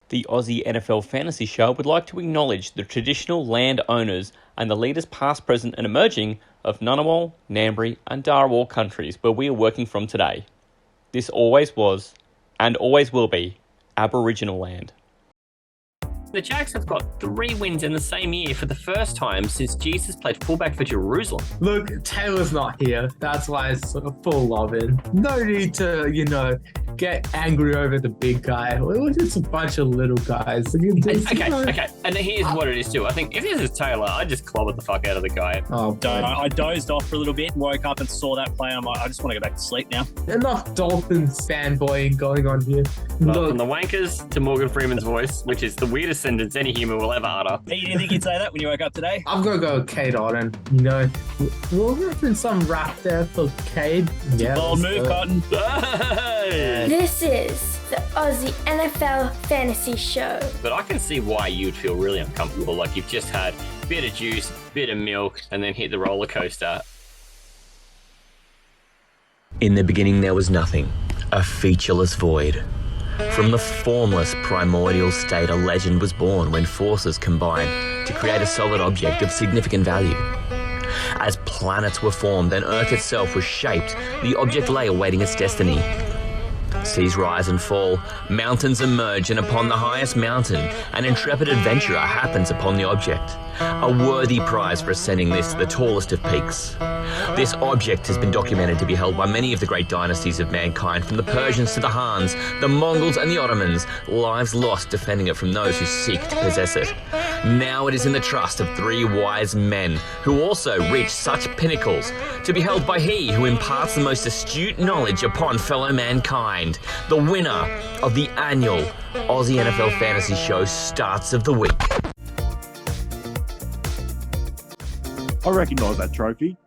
The Aussie NFL Fantasy Show would like to acknowledge the traditional land owners and the leaders past, present and emerging of Ngunnawal, Ngambri and Darawal countries where we are working from today. This always was, and always will be, Aboriginal land. The Jags have got 3 wins in the same year for the first time since Jesus played fullback for Jerusalem. Look, Taylor's not here. That's why it's full loving. No need to, get angry over the big guy. We're just a bunch of little guys. Okay. And here's what it is too. I think if this is Taylor, I'd just clobber the fuck out of the guy. Oh, I dozed off for a little bit, woke up and saw that play. I'm like, I just want to go back to sleep now. Enough Dolphins fanboying going on here. Well, from the wankers to Morgan Freeman's voice, which is the weirdest sentence any human will ever utter. Hey, you didn't think you'd say that when you woke up today? I'm going to go with Cade Otten. We'll reference some rap there for Cade. Yeah, Bold move, Cotton. This is the Aussie NFL Fantasy Show. But I can see why you'd feel really uncomfortable. Like you've just had a bit of juice, bit of milk, and then hit the roller coaster. In the beginning there was nothing, a featureless void. From the formless primordial state, a legend was born when forces combined to create a solid object of significant value. As planets were formed and Earth itself was shaped, the object lay awaiting its destiny. Seas rise and fall, mountains emerge, and upon the highest mountain, an intrepid adventurer happens upon the object. A worthy prize for ascending this to the tallest of peaks. This object has been documented to be held by many of the great dynasties of mankind, from the Persians to the Hans, the Mongols and the Ottomans, lives lost defending it from those who seek to possess it. Now it is in the trust of 3 wise men who also reach such pinnacles, to be held by he who imparts the most astute knowledge upon fellow mankind. The winner of the annual Aussie NFL Fantasy Show Starts of the Week. I recognise that trophy.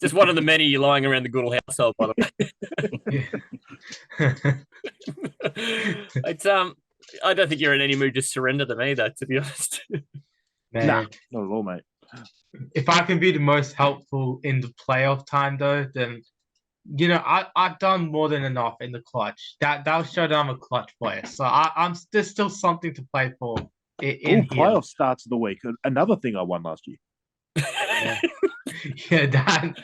Just one of the many lying around the Goodall household, by the way. I don't think you're in any mood to surrender them either, to be honest. Man, Nah, not at all, mate. if I can be the most helpful in the playoff time, though, then I've done more than enough in the clutch. That'll show that I'm a clutch player. So there's still something to play for in here. Playoff starts of the week. Another thing I won last year. Yeah, that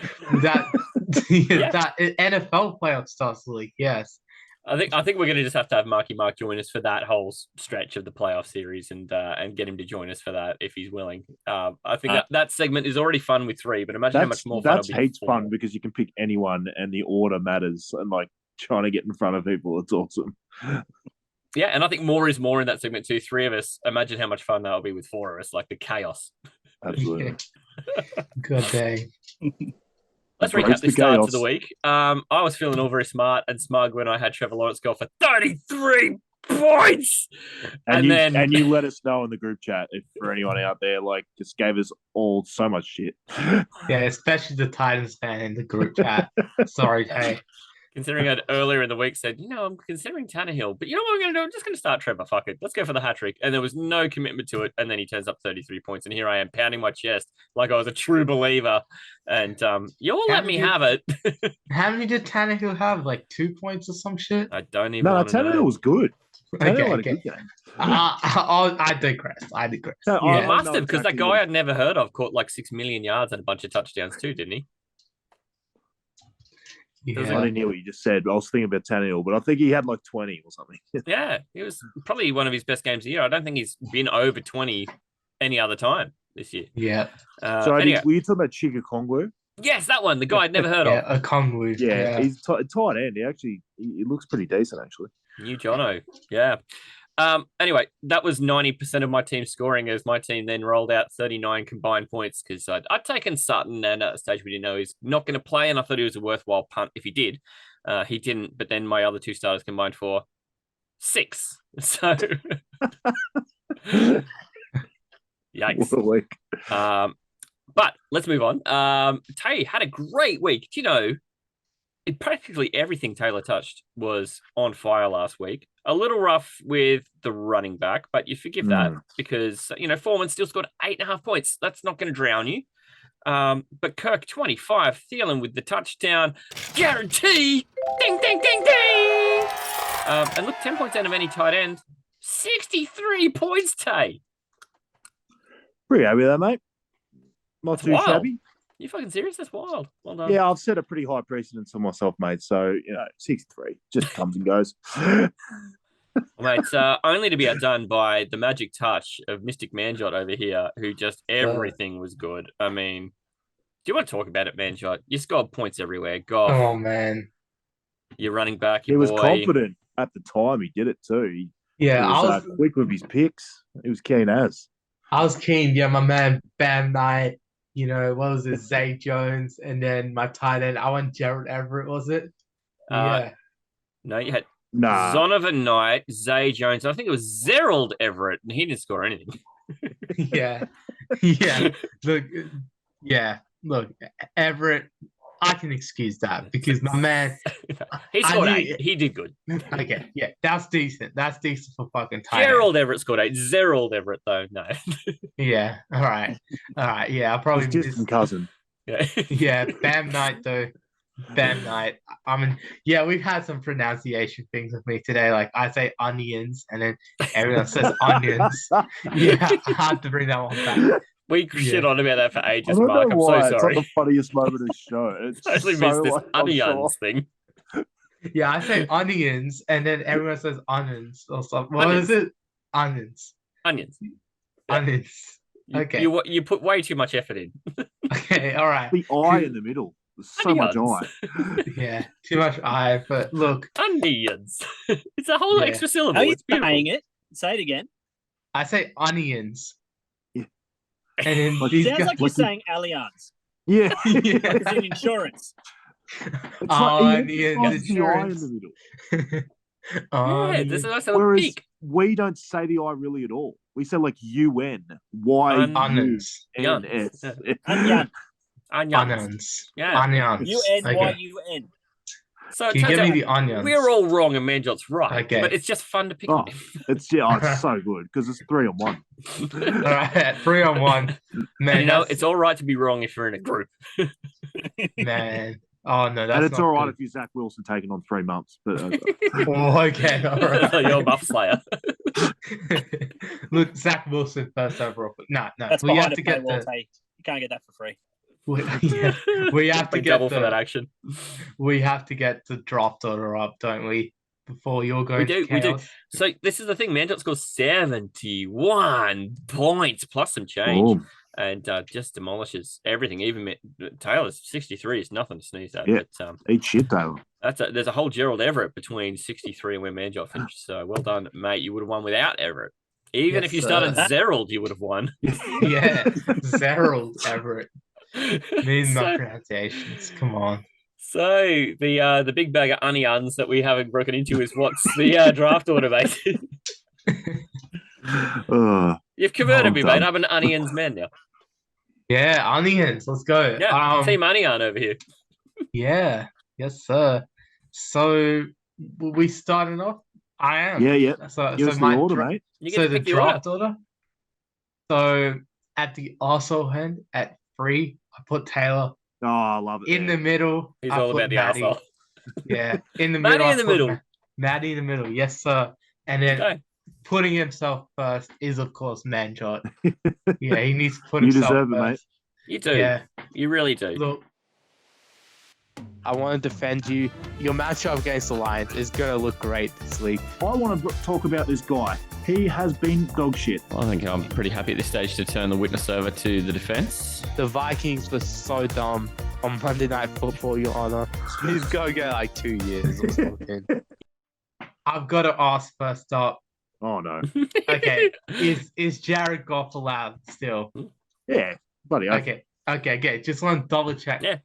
NFL playoff starts the league. Yes. I think we're going to just have Marky Mark join us for that whole stretch of the playoff series and get him to join us for that if he's willing. I think that segment is already fun with 3, but imagine how much more fun that's heaps fun because you can pick anyone and the order matters, and like trying to get in front of people, it's awesome. Yeah, and I think more is more in that segment too. 3 of us, imagine how much fun that'll be with 4 of us, like the chaos. Absolutely. Good day. Let's recap the starts of the week. I was feeling all very smart and smug when I had Trevor Lawrence go for 33 points. And you let us know in the group chat if for anyone out there, like, just gave us all so much shit. Yeah, especially the Titans fan in the group chat. Sorry, hey. Considering I'd earlier in the week said, I'm considering Tannehill, but you know what I'm going to do? I'm just going to start Trevor. Fuck it. Let's go for the hat trick. And there was no commitment to it. And then he turns up 33 points. And here I am pounding my chest like I was a true believer. And you all let me have it. How many did Tannehill have? Like 2 points or some shit? I don't even No, want to know. Tannehill was good. Tannehill had a Okay. good game. I digress. No, He I must know have, because that exactly guy what- I'd never heard of caught like 6 million yards and a bunch of touchdowns too, didn't he? I Yeah. didn't hear what you just said. I was thinking about Tannehill, but I think he had like 20 or something. Yeah, it was probably one of his best games of the year. I don't think he's been over 20 any other time this year. Yeah. So Anyway, were you talking about Chica Kongwu? yes, that one, the guy I'd never heard Yeah, of. a Kongwu. Yeah, he's tight end. He looks pretty decent actually. New Jono, yeah. Anyway, that was 90% of my team scoring as my team then rolled out 39 combined points because I'd taken Sutton and at a stage we didn't know he's not going to play and I thought it was a worthwhile punt if he did. He didn't, but then my other 2 starters combined for 6. So, yikes. What a week. But let's move on. Tay had a great week. Do you know, practically everything Taylor touched was on fire last week. A little rough with the running back, but you forgive that because, Foreman still scored 8.5 points. That's not going to drown you. But Kirk, 25, Thielen with the touchdown. Guarantee! Ding, ding, ding, ding! And look, 10 points out of any tight end. 63 points, Tay. Pretty happy with that, mate. Not That's too wild. shabby. You fucking serious? That's wild. Well done. Yeah, I've set a pretty high precedence on myself, mate. So, 63 just comes and goes. Mate, it's only to be outdone by the magic touch of Mystic Manjot over here, who just everything was good. I mean, do you want to talk about it, Manjot? You scored points everywhere. God, Oh man. you're running back. He Your was boy. confident at the time he did it too. He Yeah, was quick with his picks. He was keen as. I was keen. Yeah, my man Bam Knight. What was it? Zay Jones, and then my tight end. I went Gerald Everett. Was it? Yeah. No, you had Nah. Zonovan Knight, Zay Jones. I think it was Zerald Everett, and he didn't score anything. Yeah. Look, Everett. I can excuse that because my man. He scored 8. He did good. Okay, yeah, that's decent. That's decent for fucking tight end. Gerald Everett scored 8. Zerald Everett, though, no. Yeah. All right. Yeah, I'll probably His distant cousin. Yeah. Yeah, Bam Knight though. Bam Knight. I mean, yeah, we've had some pronunciation things with me today. Like I say onions, and then everyone says onions. Yeah, I have to bring that one back. We shit on about that for I ages, don't Mark. know I'm why. so It's sorry. like the funniest moment of the show. It's I actually so, missed this like, I'm onions sure. thing. Yeah, I say onions, and then everyone says onions or something. What Onions. is it? Onions. Onions. Yeah. Onions. Okay. You put way too much effort in. Okay, all right. The eye in the middle. There's so much Onions. eye. Yeah, too much eye, but look, Onions. It's a whole Yeah. extra syllable. How are you It's beautiful. saying it? Say it again. I say onions. Yeah. And then Like- these Sounds guys, like you're saying Allianz. Yeah. yeah. Like it's in insurance. It's Onions he emphasizes the eye in insurance. the middle. Yeah, this is a nice little Whereas peak. we don't say the I really at all. We say like UN, Y, Onions. U, N, S. Onion. Onions. Onions. Yeah. Onions. Okay. UNYUN. So it Can you turns give me out the onions? we're all wrong and Manjot's right. Okay. But it's just fun to pick Oh, on him. it's so good because it's 3 on 1. All right, 3 on 1. Man, And it's all right to be wrong if you're in a group. man. Oh no, that's And it's not all right good. if you're Zach Wilson taking on 3 months. But Oh, okay, all right. You're a buff slayer. Look, Zach Wilson first overall. No, That's we have behind to a get paywall, the. Tay. You can't get that for free. We have to Pay get double for that the. action. We have to get the draft order up, don't we? Before you're going to We do. chaos. So this is the thing. Manjot scores 71 points plus some change. boom. And just demolishes everything. Even Taylor's 63 is nothing to sneeze at. Yeah. But Eat shit, Taylor. there's a whole Gerald Everett between 63 and where Manjot finished. So well done, mate. You would have won without Everett. Even Yes, if you sir. started Zerald, you would have won. Yeah, Zerald Everett. These So- my pronunciations. Come on. So the big bag of onions that we haven't broken into is what's the draft order, mate. You've converted me, mate. I'm an onions man now. Yeah, onions. Let's go. Yeah, team onion over here. Yeah. Yes, sir. So we starting off? I am. Yeah. So Give us the my order, dra- mate. You get so to the pick the order. draft order. So at the also hand at 3, I put Taylor. Oh, I love it. In the middle, He's I all put about the Maddie. arsehole. Yeah, in the Maddie middle. I in the put middle. Maddie in the middle. Yes, sir. And then Okay. putting himself first is, of course, Manjot. Yeah, he needs to put You himself deserve it, first. mate. You do. Yeah. You really do. Look, I want to defend you. Your matchup against the Lions is going to look great this week. I want to talk about this guy. He has been dog shit. I think I'm pretty happy at this stage to turn the witness over to the defense. The Vikings were so dumb on Monday Night Football, Your Honor. He's going to get like 2 years or something. I've got to ask first up. Oh, no. Okay, is Jared Goff allowed still? Yeah, buddy. Okay. Just want to double check. Yeah.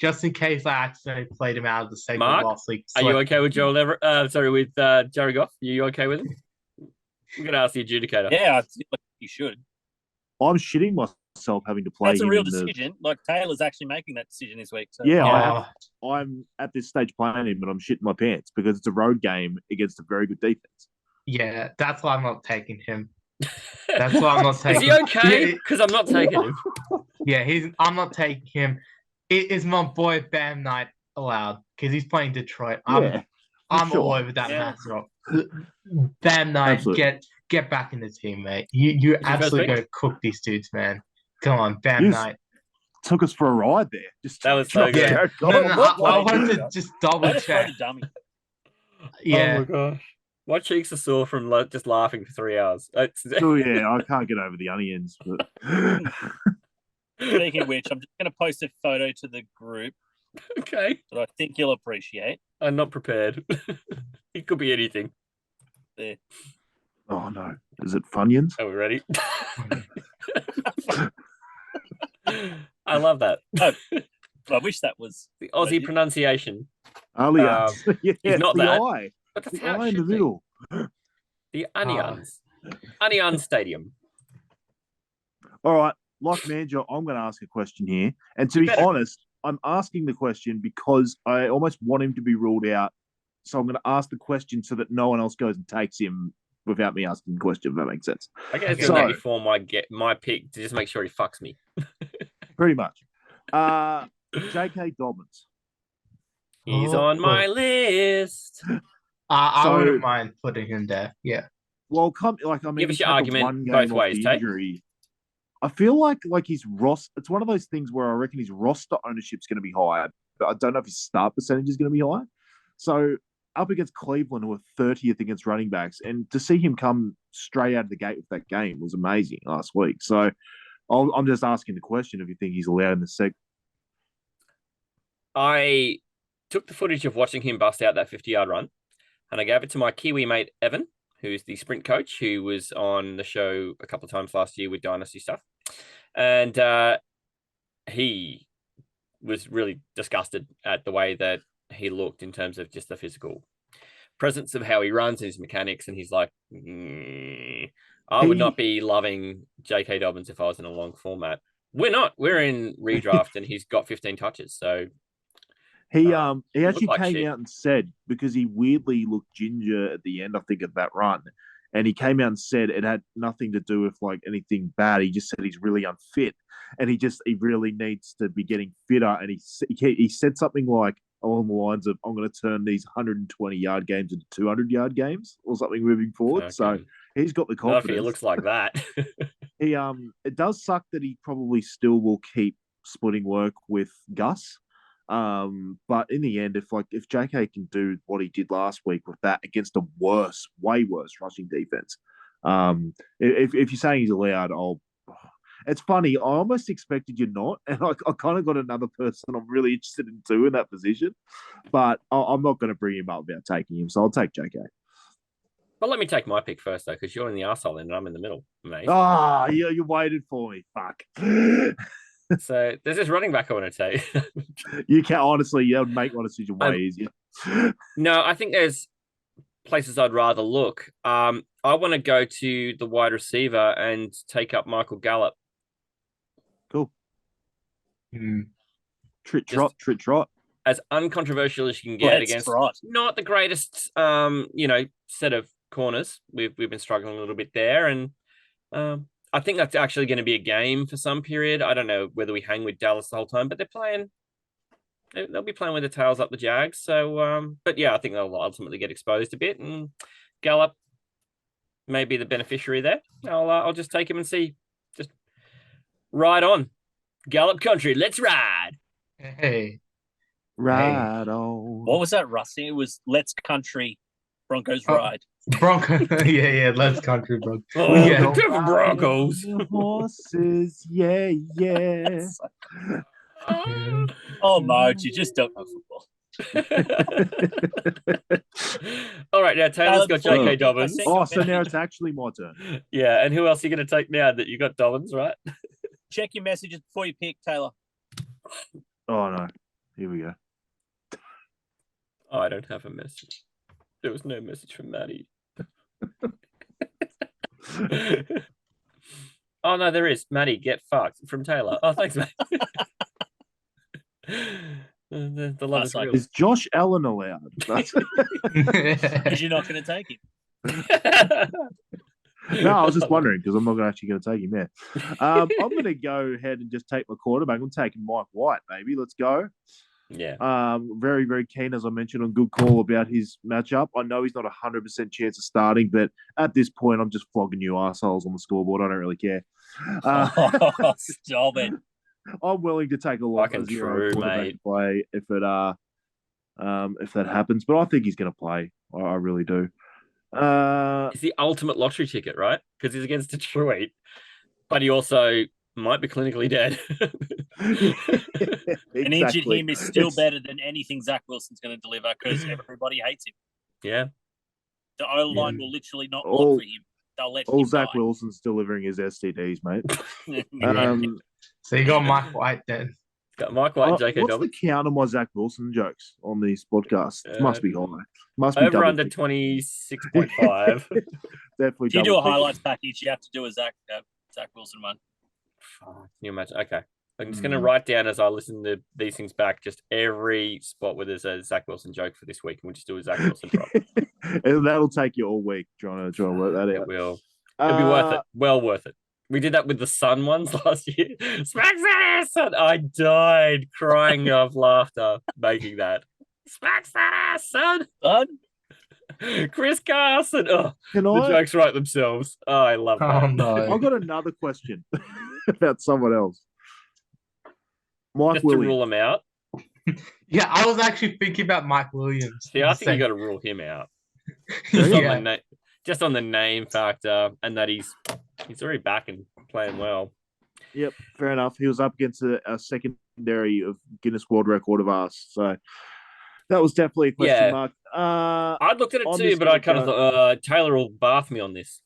Just in case I accidentally played him out of the segment Mark, last week. Are you okay with Joel Everett? With Jared Goff? Are you okay with him? I'm going to ask the adjudicator. Yeah, I feel like you should. I'm shitting myself having to play That's a him real in the- decision. Like Taylor's actually making that decision this week. So Yeah, I'm at this stage playing him, but I'm shitting my pants because it's a road game against a very good defense. Yeah, that's why I'm not taking him. That's why I'm not Is taking he okay? Yeah, Because I'm not taking him. yeah, I'm not taking him. Is my boy Bam Knight allowed? Because he's playing Detroit. Yeah. I'm all Sure. over that Yeah. matchup. Bam Knight, Absolutely. get back in the team, mate. You Is he first absolutely pick? gotta cook these dudes, man. Come on, Bam Yes. Knight. Took us for a ride there. Just That was so dropped good. Yeah. Jared No, Goff. no, What I did wanted you to do? just double Way to throw check. the dummy. Yeah. Oh my gosh. My cheeks are sore from just laughing for 3 hours. Oh yeah, I can't get over the onions. But Speaking of which, I'm just going to post a photo to the group Okay. that I think you'll appreciate. I'm not prepared. It could be anything. There. oh no, is it Funyuns? Are we ready? I love that. I wish that was The Aussie pronunciation. Allianz. yeah, he's not the that. eye. But that's The how eye it in the should be. middle. The Onions. Onion Stadium. All right, like Manjot, I'm going to ask a question here. And to You be better. honest, I'm asking the question because I almost want him to be ruled out. So I'm going to ask the question so that no one else goes and takes him without me asking the question, if that makes sense. I guess Okay. doing that So- before my pick to just make sure he fucks me. Pretty much. J.K. Dobbins. He's Oh, on my list. I So- wouldn't mind putting him there. Yeah. Well, he Give us came your back argument one game both off ways, the Tay. injury. I feel like his roster. It's one of those things where I reckon his roster ownership's going to be higher, but I don't know if his start percentage is going to be higher. So up against Cleveland, who are 30th against running backs, and to see him come straight out of the gate with that game was amazing last week. So I'm just asking the question if you think he's allowed in the segment. I took the footage of watching him bust out that 50-yard run, and I gave it to my Kiwi mate, Evan, who's the sprint coach, who was on the show a couple of times last year with Dynasty stuff. And he was really disgusted at the way that he looked in terms of just the physical presence of how he runs and his mechanics. And he's like, I would not be loving J.K. Dobbins if I was in a long format. We're not. We're in redraft, and he's got 15 touches. So He actually like came shit. out and said, because he weirdly looked ginger at the end, I think, of that run, and he came out and said it had nothing to do with like anything bad. He just said he's really unfit, and he really needs to be getting fitter. And he said something like along the lines of, "I'm going to turn these 120-yard games into 200-yard games or something moving forward." Okay. So he's got the Not if confidence. it looks like that. It does suck that he probably still will keep splitting work with Gus. But in the end, if JK can do what he did last week with that against a way worse rushing defense, if you're saying he's allowed, it's funny. I almost expected you not, and I kind of got another person I'm really interested in too in that position, but I'm not going to bring him up without taking him, so I'll take JK. But let me take my pick first, though, because you're in the arsehole end and I'm in the middle, mate. You waited for me. Fuck. So there's this running back I want to take. You can honestly, that would make my decision way easier. No, I think there's places I'd rather look. I want to go to the wide receiver and take up Michael Gallup. Cool. Hmm. Trit trot. As uncontroversial as you can get against not the greatest set of corners. We've been struggling a little bit there, and I think that's actually going to be a game for some period. I don't know whether we hang with Dallas the whole time, but they'll be playing with the tails up the Jags. So but yeah, I think they'll ultimately get exposed a bit, and Gallup may be the beneficiary there. I'll just take him and see. Just ride on. Gallup country, let's ride. Hey. Right on. What was that, Rusty? It was Let's Country Broncos Ride. Bronco. yeah, let's country, bro. Oh, Yeah. the Denver Broncos. Horses, yeah. Oh, Marge, you just don't know football. All right, now Taylor's got before you J.K. pick, Dobbins. I think- So now it's actually my turn. Yeah, and who else are you going to take now that you got Dobbins, right? Check your messages before you pick, Taylor. Oh no. Here we go. Oh, I don't have a message. There was no message from Maddie. Oh, no, there is. Maddie, get fucked from Taylor. Oh, thanks, mate. The love is real. Is Josh Allen allowed? Because you're not going to take him. No, I was just wondering because I'm not actually going to take him there. I'm going to go ahead and just take my quarterback. I'm taking Mike White, baby. Let's go. Yeah. Very, very keen, as I mentioned, on good call about his matchup. I know he's not 100% chance of starting, but at this point, I'm just flogging you assholes on the scoreboard. I don't really care. Stop it. I'm willing to take a lot Fucking of zero true, quarterback mate. play if that happens. But I think he's going to play. I really do. It's the ultimate lottery ticket, right? Because he's against Detroit, but he also might be clinically dead. Exactly. An injured him is still better than anything Zach Wilson's going to deliver because everybody hates him. Yeah. The O-line will literally not block for him. They'll let him Zach die. Wilson's delivering his STDs, mate. So you got Mike White then. Got Mike White, J.K. What's Dobbins. the count on my Zach Wilson jokes on these podcasts? It must be high. Must be over double under 26.5. Definitely. If you do a highlights package, you have to do a Zach Wilson one. Can you imagine? Okay. I'm just going to write down as I listen to these things back, just every spot where there's a Zach Wilson joke for this week, and we'll just do a Zach Wilson drop. And that'll take you all week trying to work that out. It will. It'll be worth it. Well worth it. We did that with the Sun ones last year. Smacks that ass, son. I died crying of laughter making that. Smacks that ass, son. Chris Carson. Oh, the jokes write themselves. Oh, I love that. Oh, no. I've got another question about someone else. Mike Just Williams. to rule them out. Yeah, I was actually thinking about Mike Williams. See, I think you got to rule him out. Just on the name factor, and that he's already back and playing well. Yep, fair enough. He was up against a secondary of Guinness World Record of ours, so that was definitely a question mark. I'd looked at it too, but I kind of thought Taylor will bath me on this.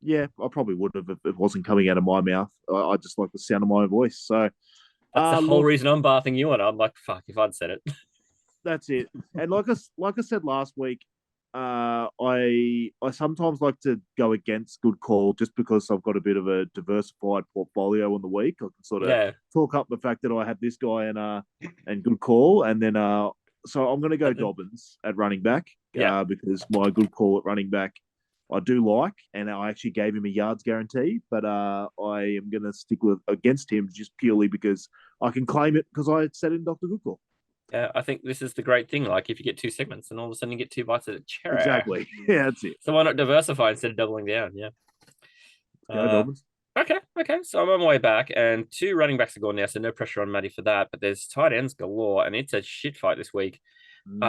Yeah, I probably would have if it wasn't coming out of my mouth. I just like the sound of my voice. So that's the whole reason I'm bathing you on. I'm like, fuck, if I'd said it. That's it. And like I said last week, I sometimes like to go against good call just because I've got a bit of a diversified portfolio on the week. I can sort of talk up the fact that I had this guy and good call, and then so I'm going to go Dobbins at running back. Because my good call at running back I do like, and I actually gave him a yards guarantee, but I am going to stick against him just purely because I can claim it because I said in Dr. Goodcall. Yeah, I think this is the great thing. Like, if you get two segments, and all of a sudden you get two bites of the cherry. Exactly. Yeah, that's it. So why not diversify instead of doubling down? Yeah. Okay. So I'm on my way back, and two running backs are gone now, so no pressure on Matty for that. But there's tight ends galore, and it's a shit fight this week. And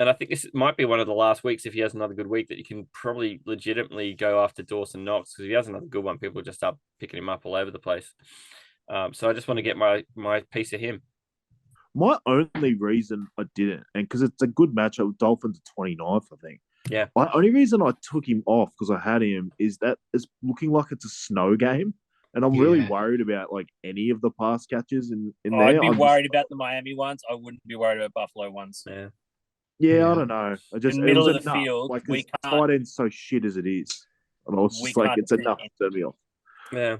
I think this might be one of the last weeks, if he has another good week, that you can probably legitimately go after Dawson Knox, because if he has another good one, people just start picking him up all over the place. So I just want to get my piece of him. My only reason I didn't, and because it's a good matchup with Dolphins at 29th, I think. Yeah. My only reason I took him off because I had him is that it's looking like it's a snow game. And I'm really worried about like any of the pass catches in there. I'd be worried about the Miami ones. I wouldn't be worried about Buffalo ones. Yeah, I don't know. I just in the middle of the field, like tight end's so shit as it is. And I was just like, it's enough to turn me off. Yeah.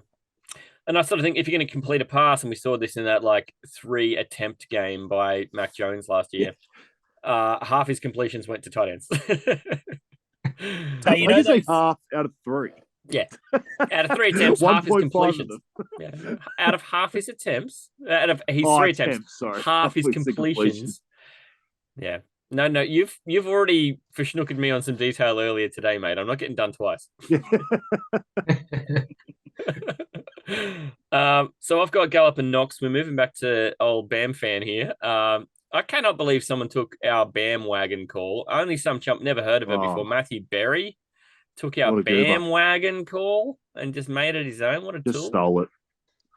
And I sort of think if you're going to complete a pass, and we saw this in that like 3 attempt game by Mac Jones last year, half his completions went to tight ends. So, you say half out of 3. Yeah. Out of 3 attempts, half his completions. Out of half his attempts, out of his 3 attempts, half his completions. Yeah. No, you've already fishnooked me on some detail earlier today, mate. I'm not getting done twice. So I've got Gallup and Knox. We're moving back to old Bam fan here. I cannot believe someone took our Bam wagon call. Only some chump, never heard of her before. Matthew Berry took our Bam wagon call and just made it his own. What a tool. Stole it.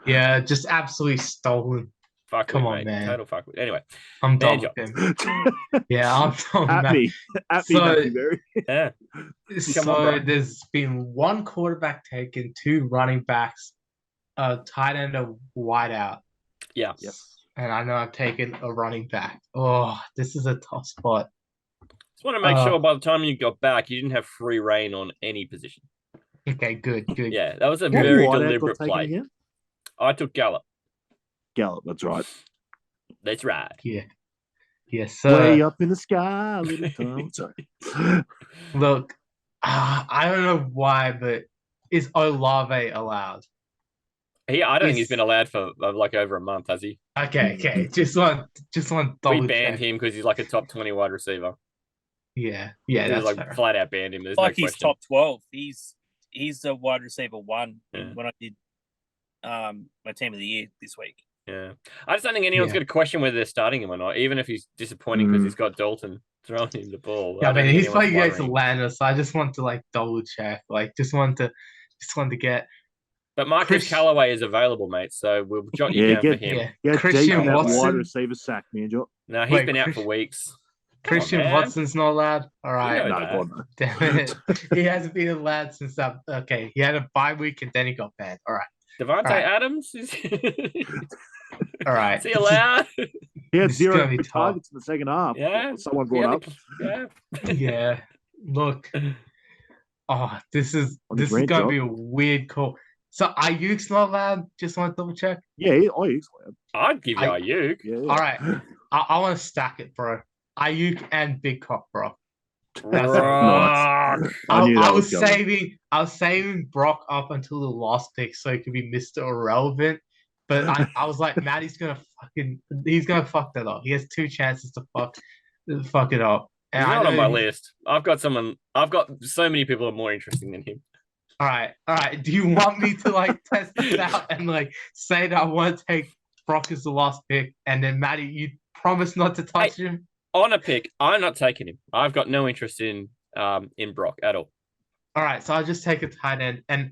Yeah, just absolutely stolen. Come on, man. Total fuck. Anyway, I'm done with him. Yeah, I'm done. At me, Matthew Berry. Yeah. So there's been one quarterback taken, 2 running backs, a tight end, a wideout. Yeah. Yep. And I know I've taken a running back. Oh, this is a tough spot. Just want to make sure by the time you got back, you didn't have free reign on any position. Okay, good. Yeah, that was a very deliberate play. Again? I took Gallup. Gallup, that's right. That's right. Yeah. Yes, sir. Way up in the sky, little time. Sorry. Look, I don't know why, but is Olave allowed? I don't think he's been allowed for like over a month, has he? Okay. Just want We double banned check. him because he's like a top 20 wide receiver. Yeah, We that's just fair. flat out banned him. There's Like no he's question. top 12. He's a wide receiver 1 Yeah. when I did my team of the year this week. Yeah. I just don't think anyone's Yeah. going to question whether they're starting him or not, even if he's disappointing because he's got Dalton throwing him the ball. Yeah, I don't but think he's anyone's playing against worrying. Atlanta, so I just want to like double check. Like, just want to get. But Marcus Chris- Callaway is available, mate, so we'll jot you Yeah, down for him. Yeah, Get deep Christian in that wide Watson. receiver sack, Manjot. No, he's Wait, been out Chris- for weeks. Christian man. Watson's not allowed. All right. know No, that. God, no. Damn it. He hasn't been allowed since that. Okay, he had a bye week and then he got banned. All right. Devontae Right. Adams? Is All right. he allowed? He had This is 0 gonna be tough. targets in the second half. Yeah. Someone brought up. Yeah. Yeah. Look. Oh, this is On his gonna rant, be a weird call. So Ayuk's not allowed. Just want to double check. Yeah, oh, he's allowed. I'd give you Ayuk. Yeah. All right. I want to stack it, bro. Ayuk and Big Cock, bro. Rock. I knew I that was coming. saving Brock up until the last pick so he could be Mr. Irrelevant. But I was like, Maddie's he's gonna fuck that up. He has 2 chances to fuck it up. He's And I not on know my list. I've got so many people who are more interesting than him. All right. Do you want me to like test this out and like say that I want to take Brock as the last pick, and then Maddie, you promise not to touch him? On a pick, I'm not taking him. I've got no interest in Brock at all. All right, so I'll just take a tight end, and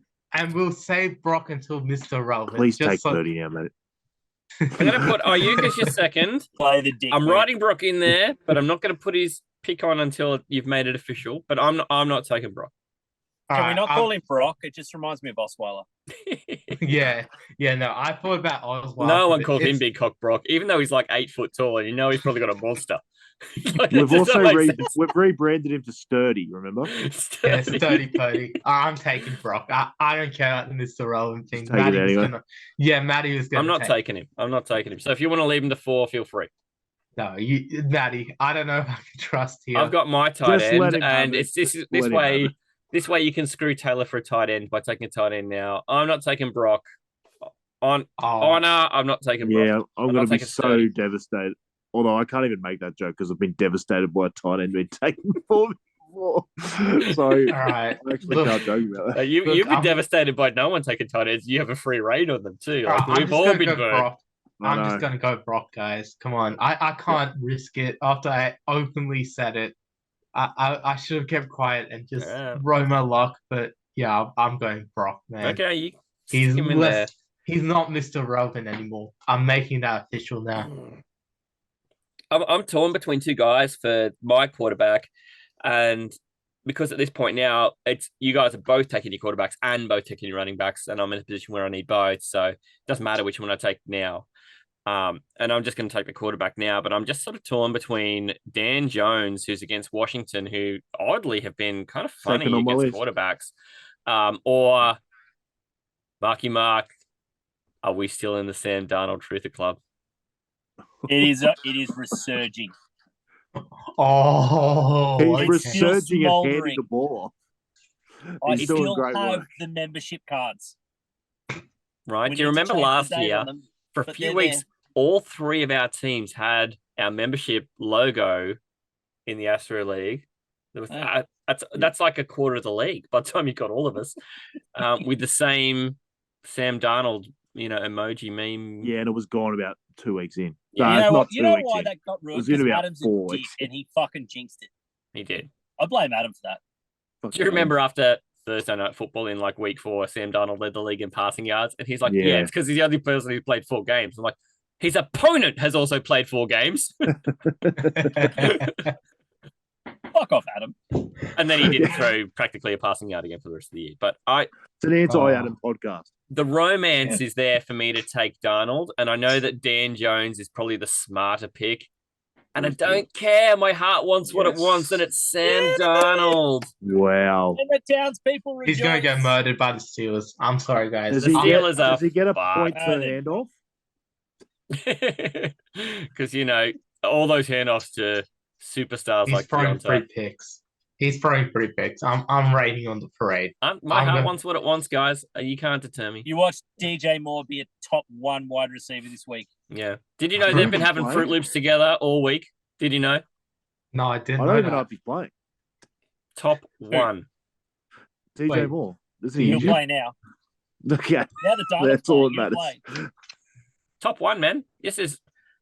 we'll save Brock until Mr. Irrelevant. Please just take so- 30 now, mate. I'm going to put Ayuk as your second. Play the dick. I'm writing Brock in there, but I'm not going to put his pick on until you've made it official. But I'm not taking Brock. All Can we right, not call him Brock? It just reminds me of Osweiler. Yeah. No, I thought about Oswald. No one calls him Big Cock Brock, even though he's like 8 foot tall, and you know he's probably got a monster. Like, We've it also doesn't make sense. we've rebranded him to Sturdy, remember? Yeah, sturdy purdy. I'm taking Brock. I don't care about the Mr. Relevant thing. Just take it anyway. Maddie was gonna. I'm not taking him. I'm not taking him. So if you want to leave him to 4, feel free. No, Maddie. I don't know if I can trust here. I've got my tight Just let end, him have and it. it's this Let him have way. it. This way you can screw Taylor for a tight end by taking a tight end now. I'm not taking Brock. On honor, I'm not taking Brock. Yeah, I'm going not to be taking so Sturdy. devastated. Although I can't even make that joke because I've been devastated by a tight end being taken for me before. So All right. I actually Look, can't joke about that. You've Look, been devastated by no one taking tight ends. You have a free reign on them too. all Like, right, I'm we've just all gonna been go burned. Brock. I I'm know. just gonna go Brock, guys. Come on. I can't risk it after I openly said it. I should have kept quiet and just Yeah. roll my luck, but yeah, I'm going Brock, man. Okay, you He's stick him in there. he's not Mr. Relevant anymore. I'm making that official now. I'm torn between 2 guys for my quarterback, and because at this point now it's you guys are both taking your quarterbacks and both taking your running backs, and I'm in a position where I need both, so it doesn't matter which one I take now. And I'm just going to take the quarterback now, but I'm just sort of torn between Dan Jones, who's against Washington, who oddly have been kind of funny Second on my against list. quarterbacks, or Marky Mark. Are we still in the Sam Darnold Truther Club? It is resurging. Oh, He's okay. resurging and handing smouldering. the ball off. I He's doing still great have work. the membership cards. Right? We Do you need to remember change the last date year? on them, For a but few they're weeks, there. all 3 of our teams had our membership logo in the Astro League. There was, Oh. that's like a quarter of the league by the time you got all of us with the same Sam Darnold, emoji meme. Yeah, and it was gone about 2 weeks in. Yeah, No, You it's know, not what, 2 you know weeks why in. that got It ruined? was in Because about Adam's a 4 dick weeks. and he fucking jinxed it. He did. I blame Adam for that. Fuck Do you no. remember after Thursday Night Football in like week 4, Sam Darnold led the league in passing yards? And he's like, yeah, Yeah. it's because he's the only person who played 4 games. I'm like, his opponent has also played 4 games. Fuck off, Adam. And then he didn't throw practically a passing yard again for the rest of the year. But It's an anti-Adam podcast. the romance is there for me to take Darnold. And I know that Dan Jones is probably the smarter pick. And I don't care. My heart wants what it wants, and it's Sam Darnold. Wow. And the townspeople rejoice. He's gonna get murdered by the Steelers. I'm sorry, guys. Does The he, Steelers get, are does he get a fucked. point per They- handoff? Because, all those handoffs to superstars He's like throwing Deontay. 3 picks. He's throwing 3 picks. I'm rating on the parade. My I'm heart gonna- wants what it wants, guys. You can't deter me. You watch DJ Moore be a top 1 wide receiver this week. Yeah. Did you know they've been having Fruit Loops together all week? Did you know? No, I didn't I know don't even know that. if he's playing. Top 1. TJ Wait. Moore. Is He'll injured? play now. Okay. Now the Darling's That's all playing, that he'll matters. play. Top 1, man. This is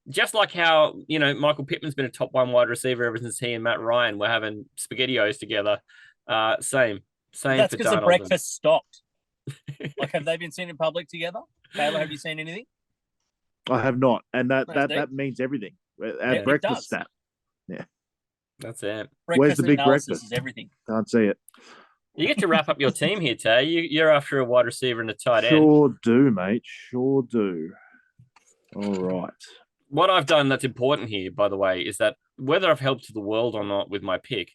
just like how, Michael Pittman's been a top 1 wide receiver ever since he and Matt Ryan were having SpaghettiOs together. Same That's for because the Darnold. breakfast stopped. Like, have they been seen in public together? Taylor, have you seen anything? I have not. And That's that deep. means everything. Yeah, Our it breakfast does. stat. That's it. Where's the big analysis breakfast? is everything. Can't see it. You get to wrap up your team here, Tay. You're after a wide receiver and a tight end. Sure do, mate. Sure do. All right. What I've done that's important here, by the way, is that whether I've helped the world or not with my pick,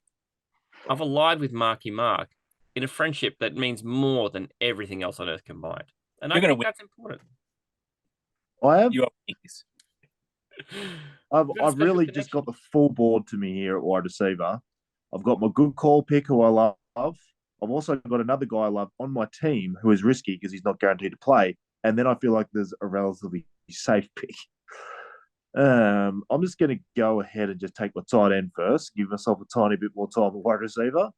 I've allied with Marky Mark in a friendship that means more than everything else on earth combined. And I think that's important. I have. You are this. I've really just got the full board to me here at wide receiver. I've got my good call pick who I love. I've also got another guy I love on my team who is risky because he's not guaranteed to play. And then I feel like there's a relatively safe pick. I'm just going to go ahead and just take my tight end first, give myself a tiny bit more time at wide receiver.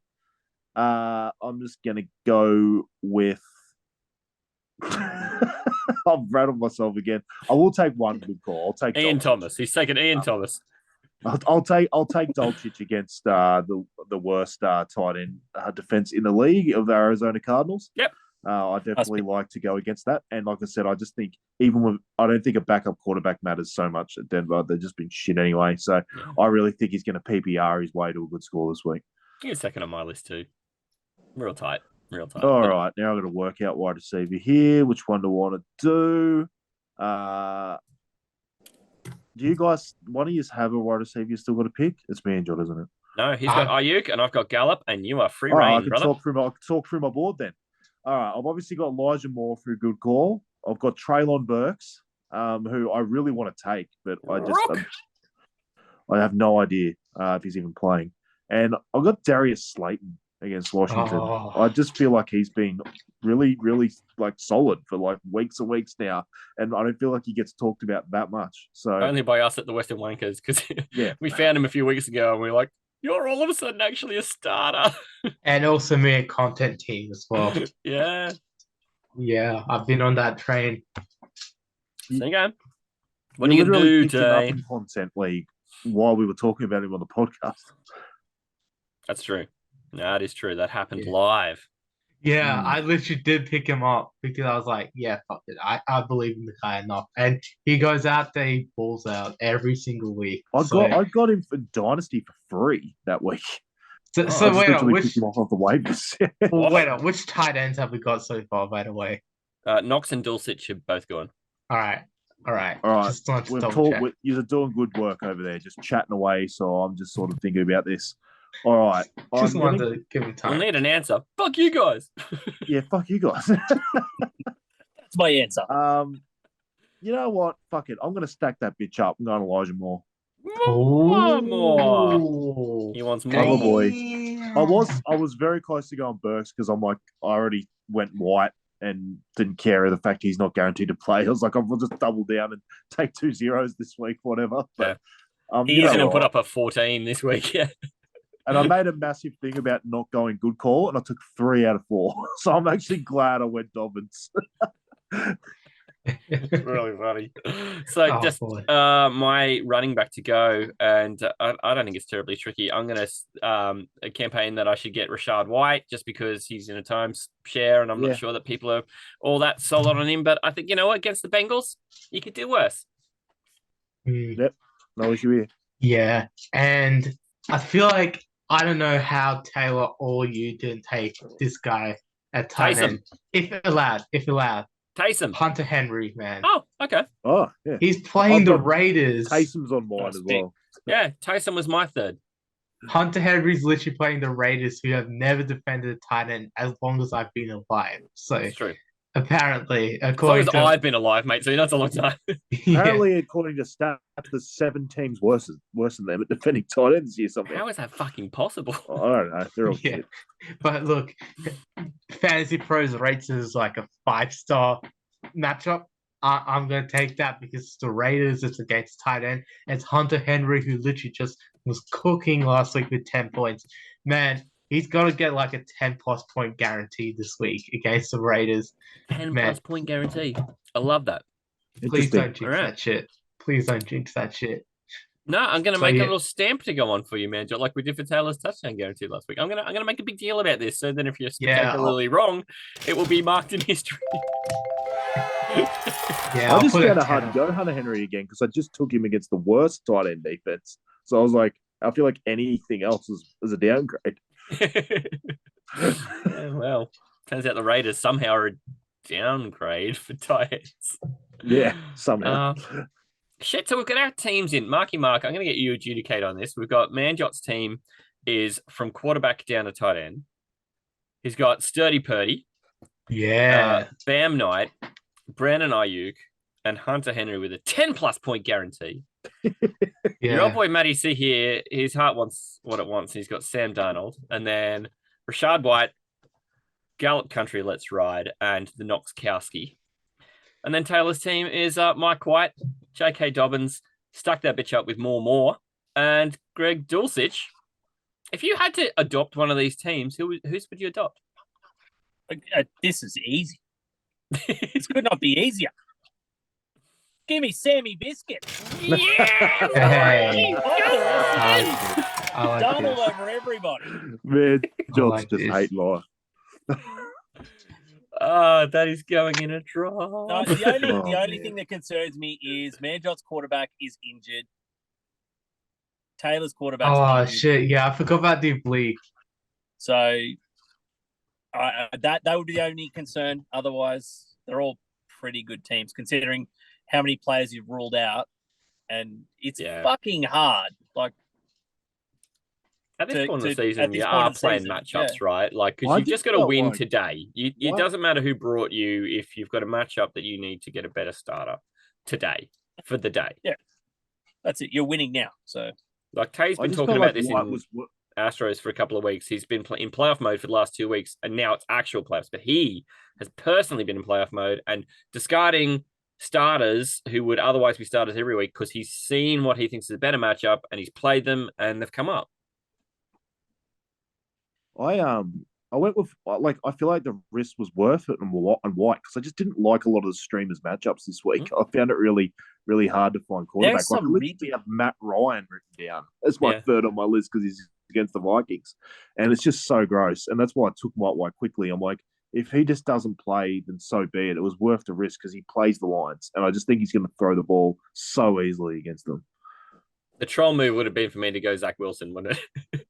I'm just going to go with... I've rattled myself again. I will take one good call. I'll take Ian Dolchich. Thomas. He's taking Ian Thomas. I'll take Dolchich against the worst tight end defense in the league of the Arizona Cardinals. Yep. I definitely like to go against that. And like I said, I just think I don't think a backup quarterback matters so much at Denver. They've just been shit anyway. So I really think he's going to PPR his way to a good score this week. He's second on my list too. Real tight. All right. Now I'm going to work out wide receiver here. Which one do I want to do? Do you guys, one of you have a wide receiver you still got to pick? It's Manjot, isn't it? No, he's got Ayuk and I've got Gallup and you are free All right, reign, I can brother. talk through my board then. All right, I've obviously got Elijah Moore through good call. I've got Traylon Burks, who I really want to take, but I have no idea if he's even playing. And I've got Darius Slayton against Washington. I just feel like he's been really, really solid for weeks and weeks now, and I don't feel like he gets talked about that much. So only by us at the Western Wankers, because we found him a few weeks ago and we were like, you're all of a sudden actually a starter. And also me a content team as well. Yeah. Yeah, I've been on that train. So you go. What are you going to do today? In content league while we were talking about him on the podcast. That's true. No, that is true. That happened live. Yeah, I literally did pick him up because I was like, yeah, fuck it. I believe in the guy enough. And he goes out there, he balls out every single week. I got him for Dynasty for free that week. So wait on, picked him off the waivers. wait on, which tight ends have we got so far, by the way? Knox and Dulcich have both gone. All right. Just you're doing good work over there, just chatting away. So I'm just sort of thinking about this. All right. Just wanted to give him time. We'll need an answer. Fuck you guys. Yeah, fuck you guys. That's my answer. You know what? Fuck it. I'm going to stack that bitch up. I'm going Elijah Moore. More. He wants more. Oh boy. I was very close to going Burks because I'm like, I already went white and didn't care of the fact he's not guaranteed to play. I was like, I'll just double down and take 2 zeros this week, whatever. But he's going to put up a 14 this week. Yeah. And I made a massive thing about not going good call, and I took 3 out of 4. So I'm actually glad I went Dobbins. Really funny. So my running back to go, and I don't think it's terribly tricky. I'm going to a campaign that I should get Rashad White just because he's in a time share, and I'm not sure that people are all that solid on him. But I think, you know what, against the Bengals, you could do worse. Yep. No issue here. Yeah. And I feel like I don't know how Taylor or you didn't take this guy at tight end. If allowed. Taysom. Hunter Henry, man. Oh, okay. Oh, yeah. He's playing the Raiders. Taysom's on mine as well. Yeah, Taysom was my third. Hunter Henry's literally playing the Raiders, who have never defended a tight end as long as I've been alive. So it's true. Apparently, according to I've been alive, mate, so that's a long time. Apparently, according to stats, there's 7 teams worse than them at defending tight ends here somewhere. How is that fucking possible? I don't know. They're all shit. But look, Fantasy Pros rates as like a 5-star matchup. I'm gonna take that because it's the Raiders. It's against tight end. It's Hunter Henry who literally just was cooking last week with 10 points. Man, he's got to get like a 10+ point guarantee this week against the Raiders. 10+ Man, point guarantee. I love that. please don't jinx Alright. that shit. Please don't jinx that shit. No, I'm gonna So, make a yeah. little stamp to go on for you, man, like we did for Taylor's touchdown guarantee last week. I'm gonna make a big deal about this, so then if you're spectacularly wrong, it will be marked in history. Yeah, I just put found a it hard to 10 go Hunter Henry again because I just took him against the worst tight end defense. So I was like, I feel like anything else is a downgrade. Yeah, well, turns out the Raiders somehow are a downgrade for tight ends. Yeah, somehow. Shit, so we've got our teams in. Marky Mark, I'm going to get you adjudicate on this. We've got Manjot's team is from quarterback down to tight end. He's got Sturdy Purdy, Yeah. Bam Knight, Brandon Ayuk, and Hunter Henry with a 10+ point guarantee. Your old boy Matty C here, his heart wants what it wants. He's got Sam Darnold, and then Rashad White, Gallup Country Let's Ride, and the Noxkowski. And then Taylor's team is Mike White, J.K. Dobbins, stuck that bitch up with more, and Greg Dulcich. If you had to adopt one of these teams, whose would you adopt? This is easy. This could not be easier. Give me Sammy Biscuit. Yeah! Hey. I like Double this. over everybody. Man, John's like just this. hate life. That is going in a draw. No, the only man. thing that concerns me is Manjot's quarterback is injured. Taylor's quarterback. Oh shit! Yeah, I forgot about the oblique. So that would be the only concern. Otherwise, they're all pretty good teams, considering how many players you've ruled out, and it's fucking hard. Like at this point of the season, you point are of the playing season, matchups, right? Like, because I you've just got just to felt win like- today. It doesn't matter who brought you if you've got a matchup that you need to get a better starter today for the day. Yeah, that's it. You're winning now. So, like, Tay's I been just talking felt about like this White in was Astros for a couple of weeks. He's been in playoff mode for the last 2 weeks, and now it's actual playoffs. But he has personally been in playoff mode and discarding starters who would otherwise be starters every week because he's seen what he thinks is a better matchup and he's played them and they've come up. I went with I feel like the risk was worth it and White because I just didn't like a lot of the streamers matchups this week. I found it really hard to find quarterback. There's some we have Matt Ryan written down as my third on my list because he's against the Vikings, and it's just so gross. And that's why I took White quickly. I'm like, if he just doesn't play, then so be it. It was worth the risk because he plays the Lions, and I just think he's going to throw the ball so easily against them. The troll move would have been for me to go Zach Wilson, wouldn't it?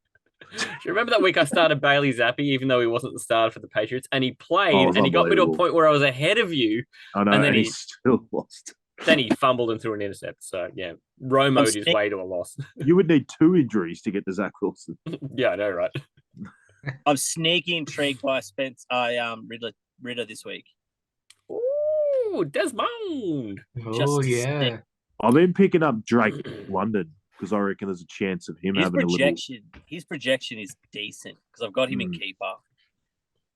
Do you remember that week I started Bailey Zappi, even though he wasn't the starter for the Patriots, and he played, and he got me to a point where I was ahead of you. I know, and then he still lost. Then he fumbled and threw an intercept. So yeah, Romo'd his way to a loss. You would need 2 injuries to get to Zach Wilson. Yeah, I know, right? I'm sneaky intrigued by Ritter this week. Ooh, Desmond. Oh yeah. I've been picking up Drake London because I reckon there's a chance of him having His projection is decent because I've got him in keeper,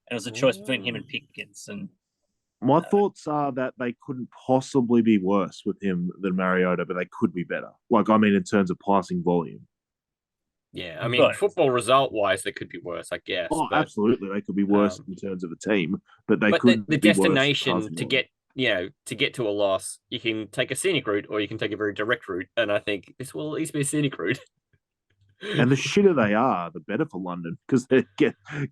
and it was a choice between him and Pickens. And my thoughts are that they couldn't possibly be worse with him than Mariota, but they could be better. Like, I mean, in terms of passing volume. Yeah, I mean, football result-wise, they could be worse, I guess. Oh, but, absolutely, they could be worse in terms of a team, but they could. The destination to get, to get to a loss, you can take a scenic route or you can take a very direct route, and I think this will at least be a scenic route. And the shitter they are, the better for London because they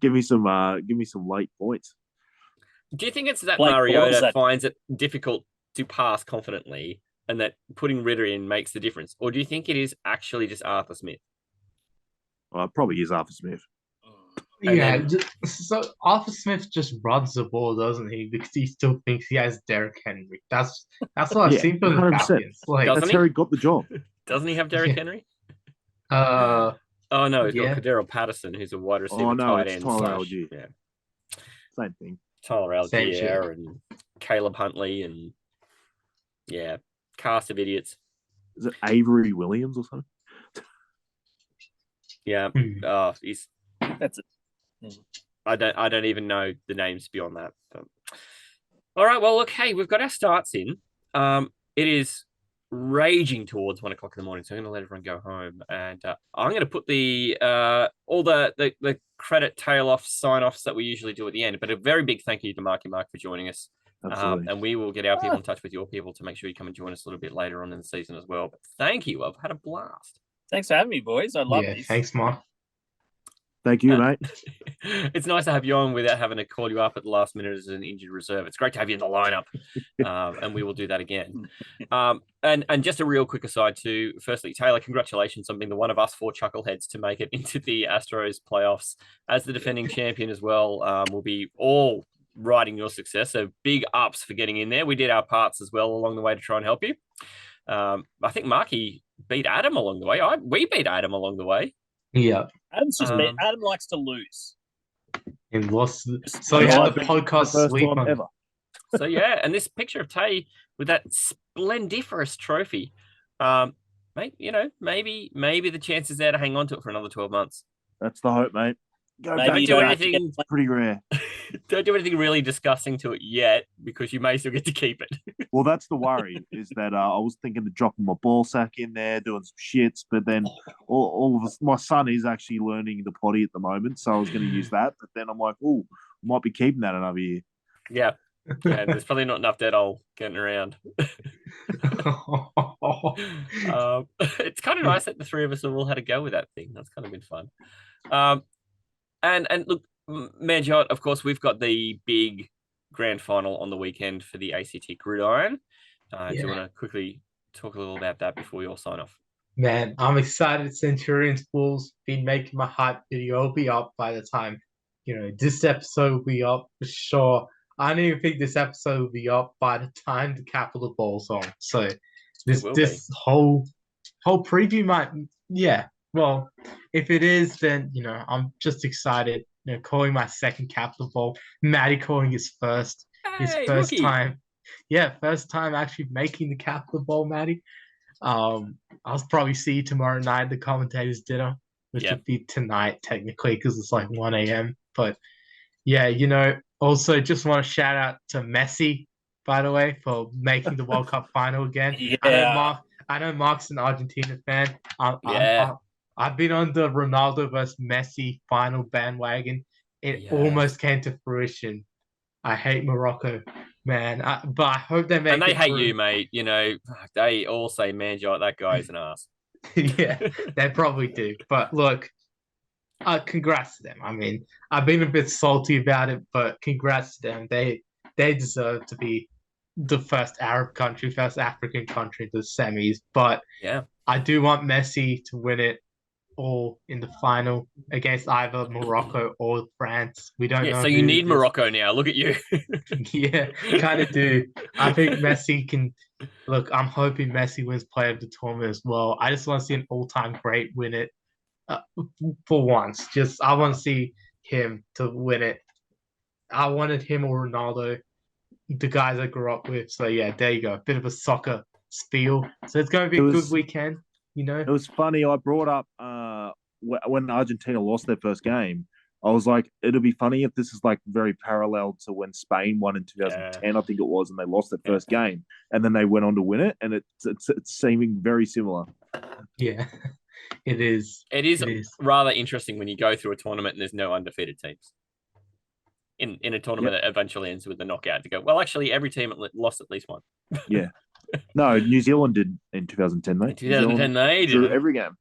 give me some late points. Do you think it's that Mariota finds it difficult to pass confidently and that putting Ritter in makes the difference? Or do you think it is actually just Arthur Smith? Probably is Arthur Smith. Yeah, so Arthur Smith just runs the ball, doesn't he? Because he still thinks he has Derrick Henry. That's what I've seen from the 100%. Falcons. Like, that's how he got the job. Doesn't he have Derrick Henry? Oh no, he's got Cordero Patterson, who's a wide receiver tight end. Tyler Algier. Yeah. Same thing. Tyler Algier and Caleb Huntley and cast of idiots. Is it Avery Williams or something? Yeah. That's it. I don't even know the names beyond that. But... All right. Well, look, hey, we've got our starts in. It is raging towards 1 o'clock in the morning, so I'm going to let everyone go home, and I'm going to put the all the credit tail off sign offs that we usually do at the end. But a very big thank you to Marky Mark for joining us. Absolutely. And we will get our people in touch with your people to make sure you come and join us a little bit later on in the season as well. But thank you. I've had a blast. Thanks for having me, boys. I love this. Thanks, Mark. Thank you, mate. It's nice to have you on without having to call you up at the last minute as an injured reserve. It's great to have you in the lineup, and we will do that again. And just a real quick aside too. Firstly, Taylor, congratulations on being the one of us 4 chuckleheads to make it into the Astros playoffs as the defending champion as well. We'll be all riding your success. So big ups for getting in there. We did our parts as well along the way to try and help you. I think Marky beat Adam along the way. We beat Adam along the way. Yeah. Adam likes to lose. He lost. So yeah, the podcast sleep on ever. So yeah, and this picture of Tay with that splendiferous trophy, mate. Maybe the chance is there to hang on to it for another 12 months. That's the hope, mate. Don't do anything. Pretty rare. Don't do anything really disgusting to it yet, because you may still get to keep it. Well, that's the worry, is that I was thinking of dropping my ball sack in there, doing some shits, but then all of us, my son is actually learning the potty at the moment, so I was going to use that, but then I'm like, oh, might be keeping that another year. Yeah, and there's probably not enough dead old getting around. It's kind of nice that the 3 of us have all had a go with that thing. That's kind of been fun. And look, Manjot, of course, we've got the big grand final on the weekend for the ACT Gridiron. Do you want to quickly talk a little about that before we all sign off? Man, I'm excited. Centurions Bulls been making my hype video. It'll be up by the time, this episode will be up for sure. I don't even think this episode will be up by the time the Capital Ball's on. So this whole preview might, well, if it is, then, I'm just excited. Calling my second Capital Ball. Matty calling his first rookie. time. Yeah, first time actually making the Capital Ball, Matty. I'll probably see you tomorrow night at the commentators' dinner, which would be tonight technically because it's like 1 a.m. But yeah, also just want to shout out to Messi, by the way, for making the World Cup final again. Yeah. I know Mark's an Argentina fan. I've been on the Ronaldo versus Messi final bandwagon. It almost came to fruition. I hate Morocco, man. But I hope they make it. And they hate through. you, mate. They all say, Manjot, that guy's an ass. Yeah, they probably do. But look, congrats to them. I mean, I've been a bit salty about it, but congrats to them. They deserve to be the first Arab country, first African country to the semis. But I do want Messi to win it all in the final against either Morocco or France. We don't know. So you need Morocco now. Look at you. Yeah, kind of do. I think Messi can. Look, I'm hoping Messi wins Player of the Tournament as well. I just want to see an all-time great win it for once. I want to see him to win it. I wanted him or Ronaldo, the guys I grew up with. So yeah, there you go. A bit of a soccer spiel. So it's going to be a good weekend. It was funny. I brought up when Argentina lost their first game. I was like, it'll be funny if this is like very parallel to when Spain won in 2010, I think it was, and they lost their first game, and then they went on to win it, and it's seeming very similar. Yeah, it is. It is rather interesting when you go through a tournament and there's no undefeated teams. In a tournament that eventually ends with a knockout to go, well, actually, every team lost at least one. Yeah. No, New Zealand did in 2010, mate. In 2010, they did every game.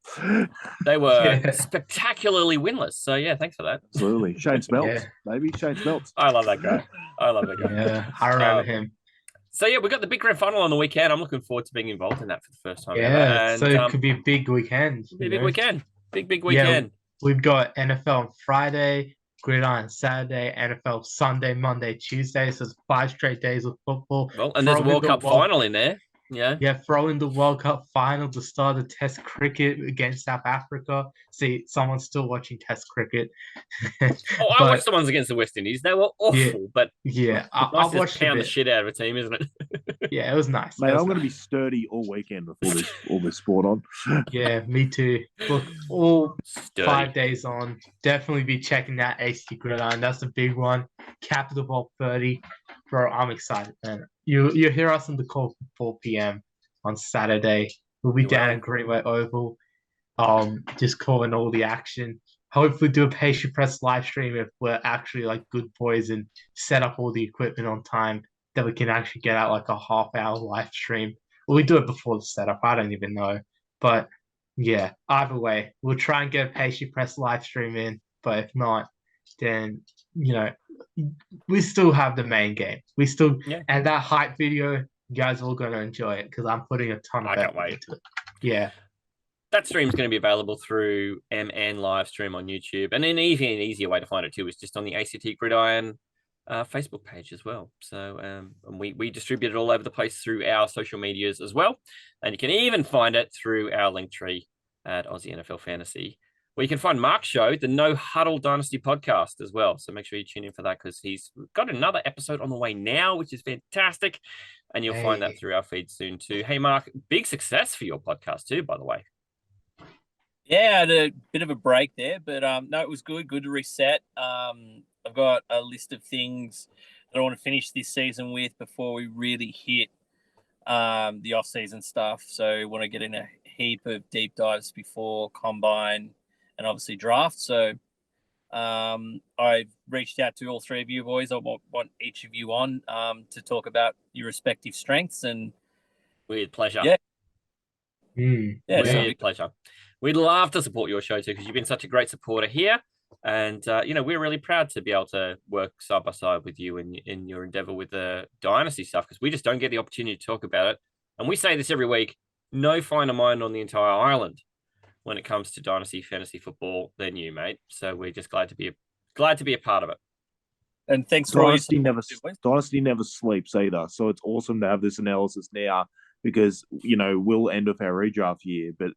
They were spectacularly winless. So, yeah, thanks for that. Absolutely. Shane Smeltz, maybe. Shane Smeltz. I love that guy. Yeah, I remember him. So, yeah, we got the big grand final on the weekend. I'm looking forward to being involved in that for the first time. Yeah, so it could be a big weekend. Big weekend. Big weekend. Yeah, we've got NFL on Friday, Gridiron Saturday, NFL Sunday, Monday, Tuesday. So it's 5 straight days of football. Well, and there's a World Cup final in there. Yeah, throw in the World Cup final to start the Test cricket against South Africa. See, someone's still watching Test cricket. I watched the ones against the West Indies. They were awful, but I watched pound the shit out of a team, isn't it? Yeah, it was nice. Mate, I'm going to be sturdy all weekend before all this sport on. Yeah, me too. Look, all sturdy. 5 days on. Definitely be checking that ACT Gridiron. That's the big one. Capital Ball 30. Bro, I'm excited, man. you hear us on the call from 4 p.m. on Saturday. We'll be down at Greenway Oval, just calling all the action. Hopefully do a pastry press live stream if we're actually like good boys and set up all the equipment on time that we can actually get out like a half-hour live stream. Or we do it before the setup. I don't even know. But yeah, either way, we'll try and get a pastry press live stream in. But if not, then we still have the main game. We still and that hype video, you guys are all gonna enjoy it because I'm putting a ton of effort into it. Yeah. That stream is going to be available through MN live stream on YouTube. And an easier way to find it too is just on the ACT Gridiron Facebook page as well. So and we distribute it all over the place through our social medias as well. And you can even find it through our link tree at Aussie NFL Fantasy, where you can find Mark's show, the No Huddle Dynasty podcast as well. So make sure you tune in for that because he's got another episode on the way now, which is fantastic. And you'll find that through our feed soon too. Hey, Mark, big success for your podcast too, by the way. Yeah, I had a bit of a break there, but no, it was good to reset. I've got a list of things that I want to finish this season with before we really hit the off-season stuff. So I want to get in a heap of deep dives before Combine and obviously draft. So I've reached out to all three of you boys. I want each of you on to talk about your respective strengths. And with pleasure. Yeah. With pleasure. We'd love to support your show too because you've been such a great supporter here. And, we're really proud to be able to work side by side with you in your endeavor with the Dynasty stuff because we just don't get the opportunity to talk about it. And we say this every week, no finer mind on the entire island when it comes to Dynasty fantasy football than you, mate. So we're just glad to be a part of it. And thanks for Dynasty never sleeps either. So it's awesome to have this analysis now because, we'll end off our redraft year, but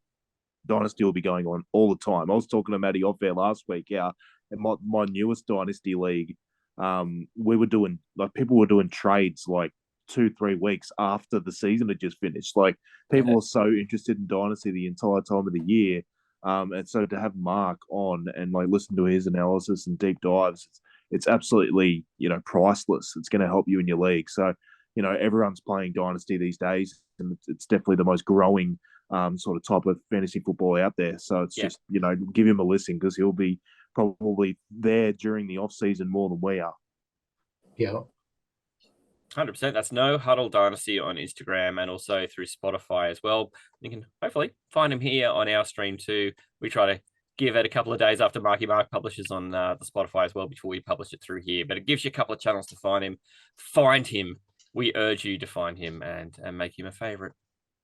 Dynasty will be going on all the time. I was talking to Matty off there last week. Yeah, in my newest Dynasty league, we were doing people were doing trades like 2-3 weeks after the season had just finished. Like people are so interested in Dynasty the entire time of the year, and so to have Mark on and listen to his analysis and deep dives, it's absolutely priceless. It's going to help you in your league. So everyone's playing Dynasty these days, and it's definitely the most growing sort of type of fantasy football out there. So it's just, give him a listen because he'll be probably there during the off season more than we are. Yeah. 100%. That's No Huddle Dynasty on Instagram and also through Spotify as well. You can hopefully find him here on our stream too. We try to give it a couple of days after Marky Mark publishes on the Spotify as well before we publish it through here. But it gives you a couple of channels to find him. Find him. We urge you to find him and make him a favorite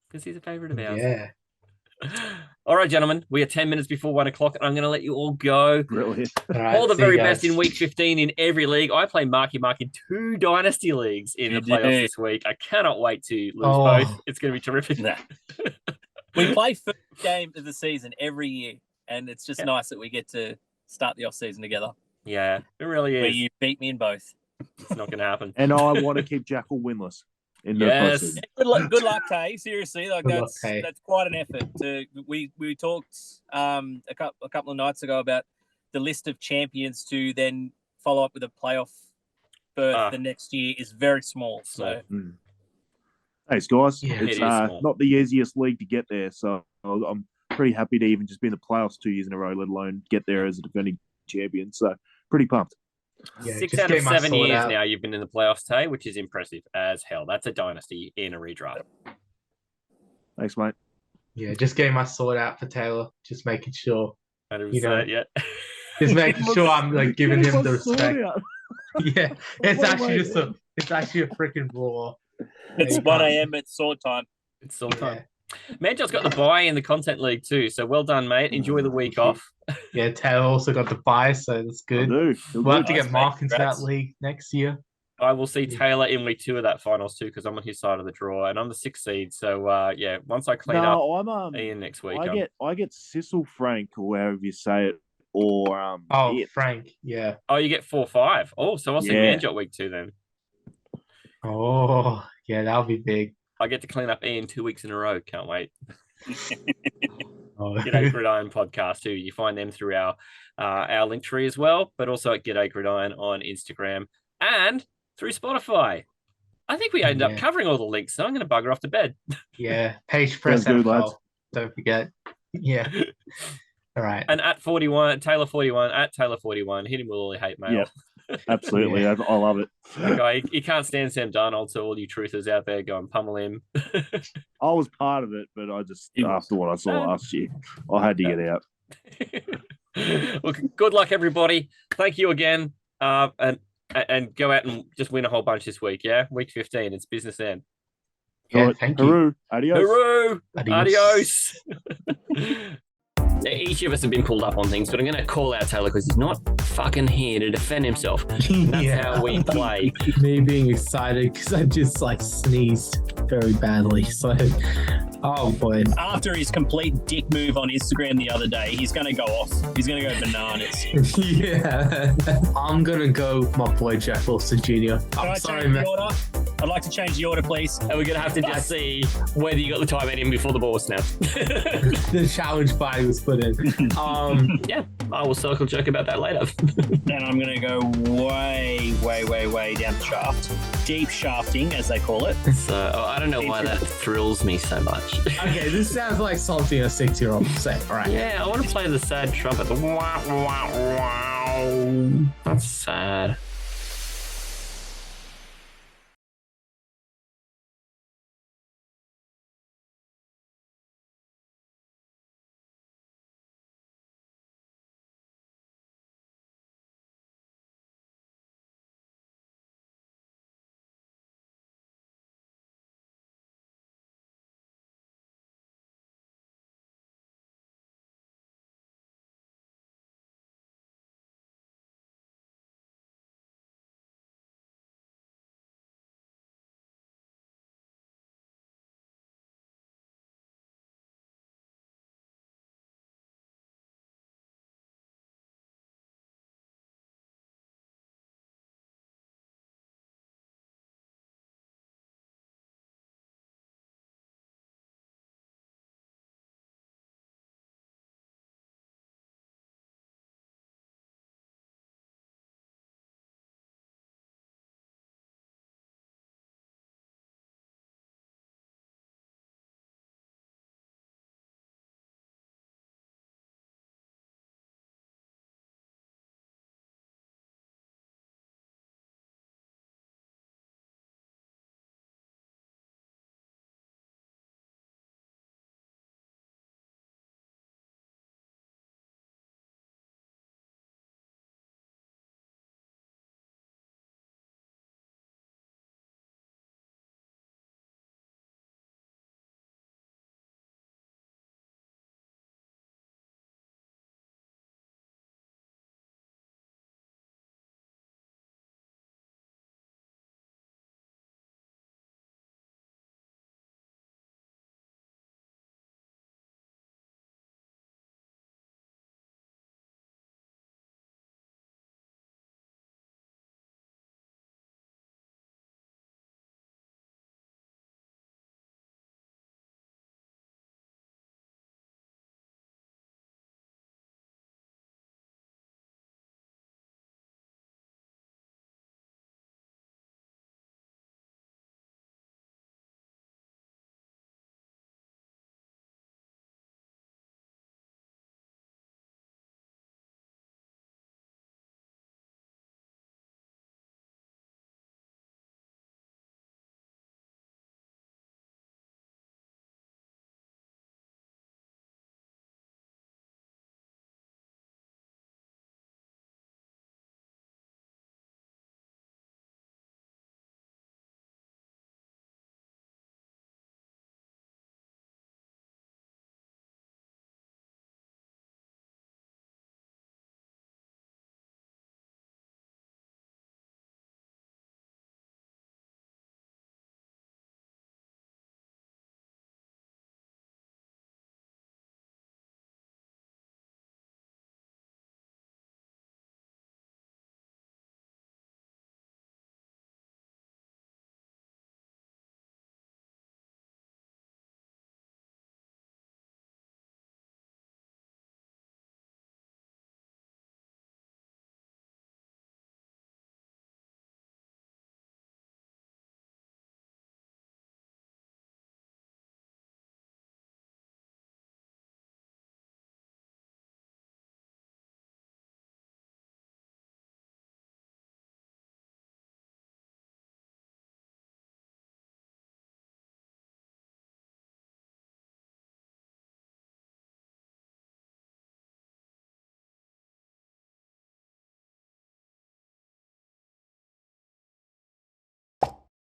because he's a favorite of ours. Yeah. All right, gentlemen, we are 10 minutes before 1 o'clock, and I'm going to let you all go. Brilliant. All the very best in week 15 in every league. I play Marky Mark in 2 Dynasty leagues in the playoffs this week. I cannot wait to lose both. It's going to be terrific. We play first game of the season every year, and it's just nice that we get to start the off season together. Yeah, it really is. Where you beat me in both. It's not going to happen. And I want to keep Jackal winless. Yes. Good luck, Tay. Seriously, that's quite an effort. We talked a couple of nights ago about the list of champions to then follow up with a playoff berth the next year is very small. So, thanks, guys. Yeah, it's not the easiest league to get there, so I'm pretty happy to even just be in the playoffs 2 years in a row, let alone get there as a defending champion. So, pretty pumped. Yeah, 6 out of 7 years now you've been in the playoffs, Tay, which is impressive as hell. That's a dynasty in a redraft. Thanks, mate. Yeah, just getting my sword out for Talor. Just making sure. 100%, just making sure I'm giving him the respect. Yeah, it's actually a freaking raw. It's 1 a.m. It's sword time. It's sword time. Manjot's got the bye in the content league too, so well done, mate. Enjoy the week off. Yeah, Talor also got the bye, so that's good. We'll have to get Mark into that league next year. I will see Taylor in week 2 of that finals too, because I'm on his side of the draw, and I'm the 6th seed. So once I clean up Ian next week, I get Sissel Frank or however you say it, or Ian. Frank, yeah. Oh, you get 4-5. Oh, so I'll see Manjot week 2 then. Oh, yeah, that'll be big. I get to clean up Ian 2 weeks in a row. Can't wait. G'day Gridiron podcast too. You find them through our link tree as well, but also at G'day Gridiron on Instagram and through Spotify. I think we ended up covering all the links, so I'm going to bugger off to bed. Yeah, page press Sounds good, NFL. lads. Don't forget. Yeah. All right. And at 41, Taylor41, at Taylor41, hit him with all your hate mail. Yep. Absolutely. Yeah. I love it. That guy, he can't stand Sam Darnold, so all you truthers out there go and pummel him. I was part of it, but I just, after what I saw last year, I had to get out. Well, good luck, everybody. Thank you again. And go out and just win a whole bunch this week, yeah? Week 15, it's business end. Yeah, thank you. Hooroo. Adios. Hooroo! Adios. Adios! Each of us have been pulled up on things, but I'm going to call out Taylor because he's not fucking here to defend himself. And that's how we play. Me being excited because I just sneezed very badly. So, oh boy. After his complete dick move on Instagram the other day, he's going to go off. He's going to go bananas. Yeah. I'm going to go my boy Jack Wilson Jr. I'm sorry, man. I'd like to change the order, please. And we're going to have to just see whether you got the time in for the ball snap. The challenge body was put in. Yeah, I will circle jerk about that later. And I'm going to go way down the shaft. Deep shafting, as they call it. So I don't know why that thrills me so much. Okay, this sounds like something a 6-year-old would say. All right. Yeah, I want to play the sad trumpet. The wow, wow, wow. That's sad.